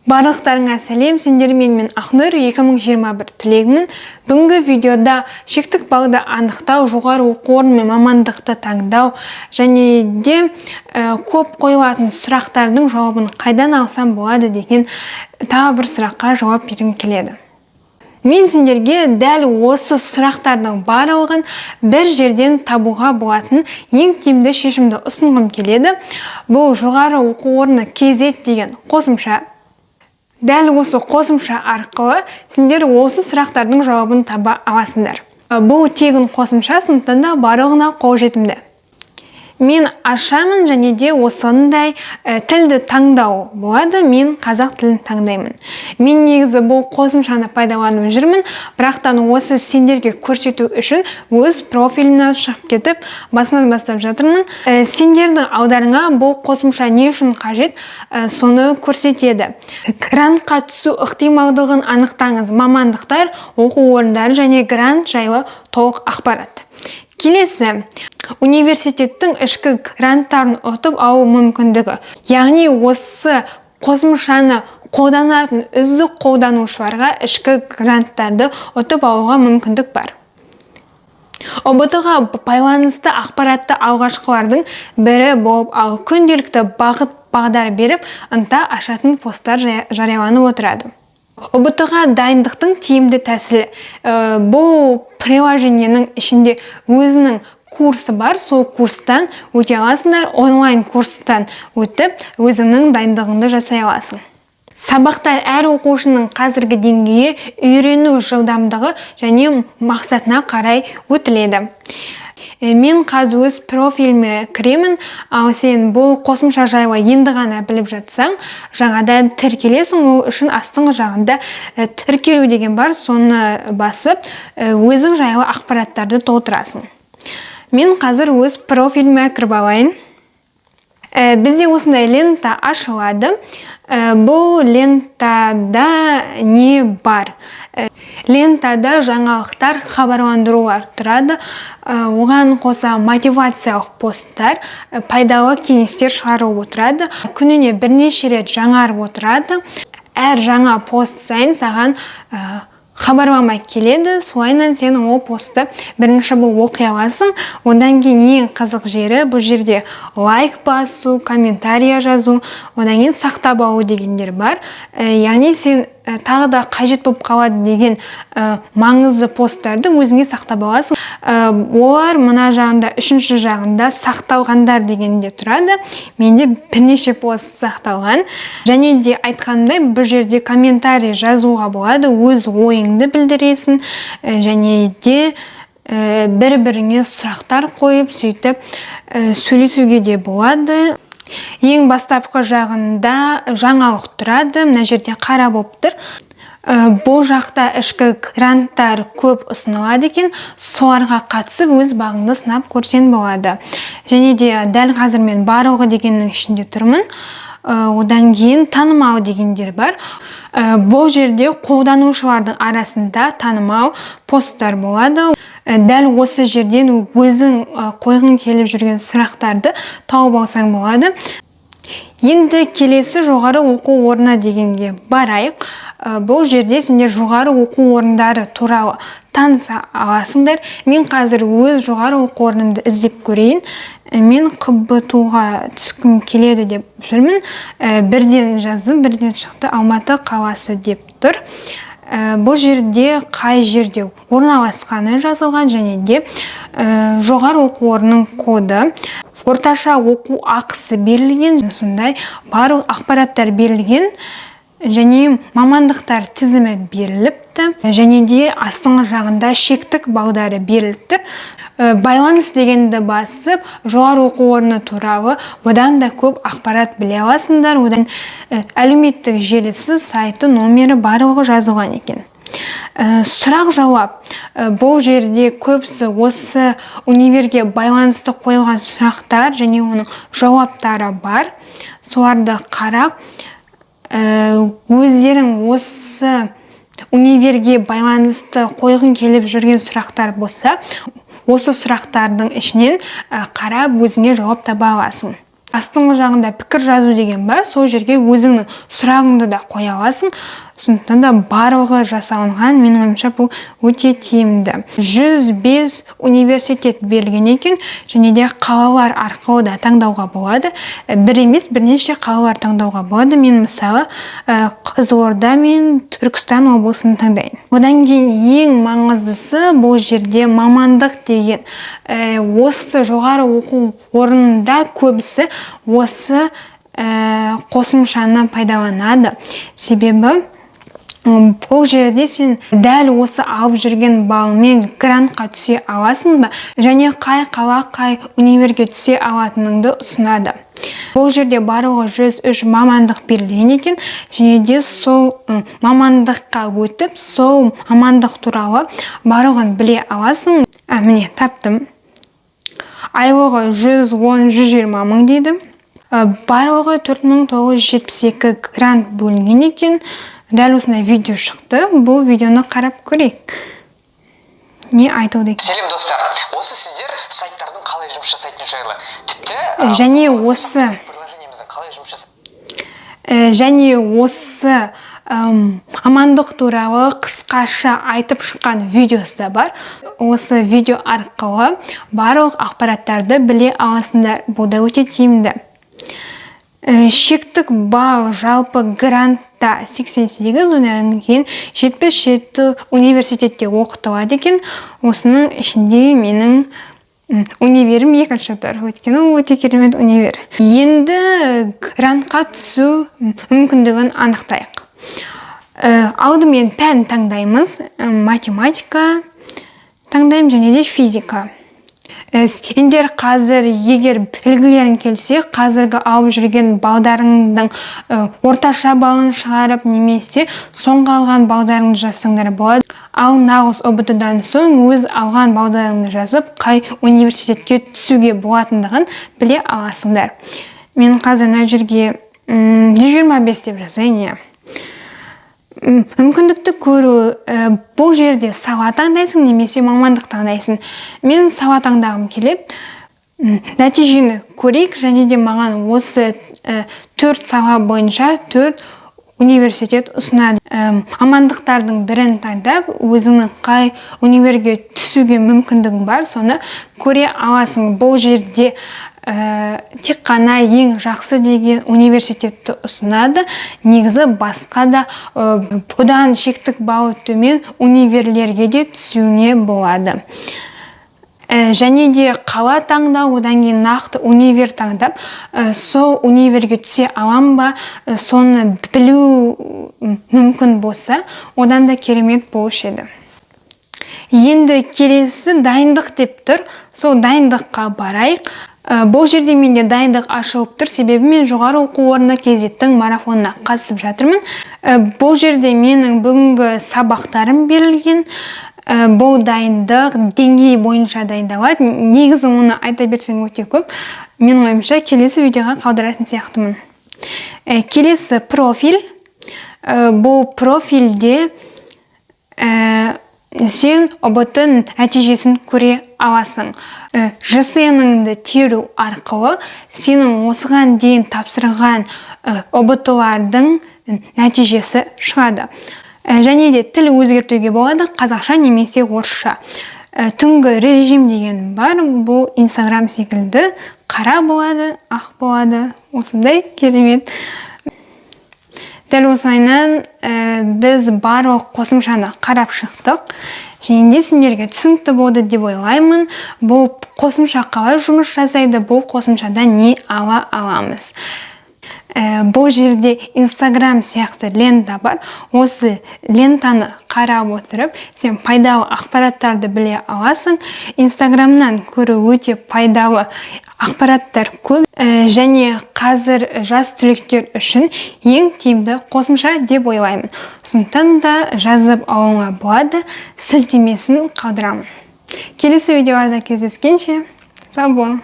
Барлықтарыңа сәлем, сендермен мен Ақнұр 2021 түлегімін. Бүгінгі видеода шектік балды анықтау, жоғары оқу орны мен мамандықты таңдау және де көп қойылатын сұрақтардың жауабын қайдан алсам болады деген тағы бір сұраққа жауап бергім келеді. Мен сендерге дәл осы сұрақтардың барлығын бір жерден табуға болатын ең тиімді шешімді ұсынғым келеді. Бұл жоғары оқу орны KZ деген қосымша. Дәл осы қосымша арқылы сендер осы сұрақтардың жауабын таба аласыңдар. Бұл тегін қосымша, сондықтан да барлығына қолжетімді. Мен ашамын және де осындай тілді таңдау болады. Мен қазақ тілін таңдаймын. Мен негізі бұл қосымшаны пайдаланып жүрмін, бірақтан осы сендерге көрсету үшін өз профилімнен шығып кетіп, басынан бастап жатырмын. Сендердің алдарыңа бұл қосымша не үшін қажет, соны көрсетеді. Грантқа түсу ықтималдығын анықтаңыз. Мамандықтар, оқу орындары және грант жайлы толық ақпарат. Келесі, университеттің ішкі гранттарын ұтып алу мүмкіндігі. Яғни осы қосымшаны қолданатын үздік қолданушыларға ішкі гранттарды ұтып алуға мүмкіндік бар. ұбт-ға байланысты ақпаратты алғашқылардың бірі болып, ал күнделікті бағыт-бағдар беріп, ынта ашатын посттар жарияланып отырады. ұбт-ға дайындықтың тиімді тәсілі. Бұл приложениенің ішінде өзінің курсы бар, сол курстан өте аласыңдар, онлайн курстан өтіп, өзіңнің дайындығыңды жасай аласың. Сабақтар әр оқушының қазіргі деңгейі, үйрену жылдамдығы және мақсатына қарай өтіледі. Мен қазір өз профиліме кіремін, ал сен бұл қосымша жайлы енді ғана біліп жатсаң, жаңадан тіркелесің. Ол үшін астыңғы жағында тіркелу деген бар, соны басып, өзің жайлы ақпараттарды толтырасың. Мен қазір өз профиліме кіріп алайын. Бізде осындай лента ашылады. Бұл лентада не бар? Лентада жаңалықтар, хабарландырулар тұрады. Оған қоса мотивациялық посттар, пайдалы кеңестер шығарылып отырады. Күніне бірнеше рет жаңарып отырады. Әр жаңа пост сайын саған хабарлама келеді, солайынан сен ол постты бірінші бұл оқи аласың. Одан кейін ең қызық жері, бұл жерде лайк басу, комментария жазу, одан кейін сақтап алу дегендер бар. Яғни сен тағы да қажет болып қалады деген маңызды посттарды өзіңе сақтап аласың. Олар мына жағында, үшінші жағында сақталғандар дегенде тұрады. Менде бірнеше пост сақталған. Және де айтқанымдай, бұл жерде комментарий жазуға болады, өз ойыңды білдіресің және де бір-біріңе сұрақтар қойып, сөйтіп сөйлесуге де болады. Ең бастапқы жағында жаңалық тұрады, мына жерде қара болып тұр. Бұл жақта ішкі гранттар көп ұсынылады екен, соларға қатысып өз бағыңды сынап көрсең болады. Және де дәл қазір мен барлығы дегеннің ішінде тұрмын. Одан кейін танымал дегендер бар. Бұл жерде қолданушылардың арасында танымал посттар болады. Дәл осы жерден өзің қойғың келіп жүрген сұрақтарды тауып алсаң болады. Енді келесі жоғары оқу орны дегенге барайық. Бұл жерде сендер жоғары оқу орындары туралы таныса аласыңдар. Мен қазір өз жоғары оқу орнымды іздеп көрейін. Мен КБТУ-ға түскім келеді деп жүрмін. Бірден жаздым, бірден шықты, Алматы қаласы деп тұр. Бұл жерде қай жерде орналасқаны жазылған және де жоғары оқу орнының коды, орташа оқу ақысы берілген, сондай барлық ақпараттар берілген және мамандықтар тізімі беріліпті. Және де астыңғы жағында шектік балдары беріліпті. Байланыс дегенді басып, жоғары оқу орны туралы бұдан да көп ақпарат біле аласыңдар. Одан әлеуметтік желісі, сайты, номері барлығы жазылған екен. Сұрақ жауап. Бұл жерде көбісі осы универге байланысты қойылған сұрақтар және оның жауаптары бар. Соларды қарап, өздерің осы универге байланысты қойғың келіп жүрген сұрақтар болса, осы сұрақтардың ішінен қарап өзіңе жауап таба аласың. астыңғы жағында пікір жазу деген бар. Сол жерге өзіңнің сұрағыңды да қоя аласың. Сондықтан да барлығы жасалынған, менің ойымша бұл өте тиімді. 105 университет берілген екен, және де қалалар арқылы да таңдауға болады. Бір емес, бірнеше қалалар таңдауға болады. Мен мысалы Қызылорда мен Түркістан облысын таңдаймын. Одан кейін ең маңыздысы бұл жерде мамандық деген. Осы жоғары оқу орнында көбісі осы қосымшаны пайдаланады. Себебі бұл жерде сен дәл осы алып жүрген балыңмен грантқа түсе аласың ба, және қай қала, қай универге түсе алатыныңды ұсынады. Бұл жерде барлығы 103 мамандық берілген екен, және де сол мамандыққа өтіп, сол мамандық туралы барлығын біле аласың. Міне, таптым. Айлығы 110-120 мың дейді. Барлығы 4972 грант бөлінген екен. Дәл осындай видео шықты. Бұл видеоны қарап көрейік. Не айтылды екен? Сәлем достар. Осы сіздер сайттардың қалай жұмыс жасайтыны жайлы. Тіпті және осы приложениеміздің қалай жұмыс мамандық туралы қысқаша айтып шыққан видеосы да бар. Осы видео арқылы барлық ақпараттарды біле аласыңдар. Бұл да өте тиімді. Шектік балл жалпы грантта 88, одан кейін 77 университетте оқытылады екен. Осының ішінде менің универім екінші тұр. Өйткені ол өте керемет универ. Енді грантқа түсу мүмкіндігін анықтайық. Алдымен пән таңдаймыз. Математика таңдаймын, және де физика. Сендер қазір егер білгілерің келсе, қазіргі алып жүрген балдарыңның орташа балын шығарып, немесе соңғы алған балдарыңды жазсаңдар болады. Ал нағыз ұбт-дан соң өз алған балдарыңды жазып, қай университетке түсуге болатындығын біле аласыңдар. Мен қазір мына жерге 125 деп жазайын. Мүмкіндікті көру, бұл жерде сала таңдайсың, немесе мамандық таңдайсың. Мен сала таңдағым келеді. Нәтижені көрейік, және де маған осы 4 сала бойынша 4 университет ұсынады. Мамандықтардың бірін таңдап, өзіңнің қай универге түсуге мүмкіндігің бар, соны көре аласың. Бұл жерде тек қана ең жақсы деген университетті ұсынады. Негізі басқа да бұдан шектік баллы төмен универлерге де түсуіне болады. Және де қала таңдау, одан кейін нақты универ таңдап, сол универге түсе алам ба, соны білу мүмкін болса, одан да керемет болушы еді. Енді келесі дайындық деп тұр. Сол дайындыққа барайық. Бұл жерде менде дайындық ашылып тұр, себебі мен жоғары оқу орны KZ-тің марафонына қатысып жатырмын. Бұл жерде менің бүгінгі сабақтарым берілген. Бұл дайындық деңгей бойынша дайындалады. Негізі оны айта берсең өте көп. Менің ойымша келесі видеоға қалдыратын сияқтымын. Келесі профиль. Бұл профильде сен ұбт-ның нәтижесін көре аласың. ЖСН-іңді теру арқылы сенің осыған дейін тапсырған ұбт-лардың нәтижесі шығады. Және де тіл өзгертуге болады, қазақша немесе орысша. Түнгі режим деген бар, бұл Instagram секілді қара болады, ақ болады, осындай керемет. Дәл осылайынан біз барлық қосымшаны қарап шықтық. Және де сендерге түсінікті болды деп ойлаймын. Бұл қосымша қалай жұмыс жасайды, бұл қосымшадан не ала аламыз. Бұл жерде Instagram сияқты лента бар. Осы лентаны қарап отырып, сен пайдалы ақпараттарды біле аласың. Instagramнан көру өте пайдалы ақпараттар көп. Және қазір жас түлектер үшін ең тиімді қосымша деп ойлаймын. Сондықтан да жазып алуыңа болады, сілтемесін қалдырамын. Келесі видеоларда кездескенше, сау бол.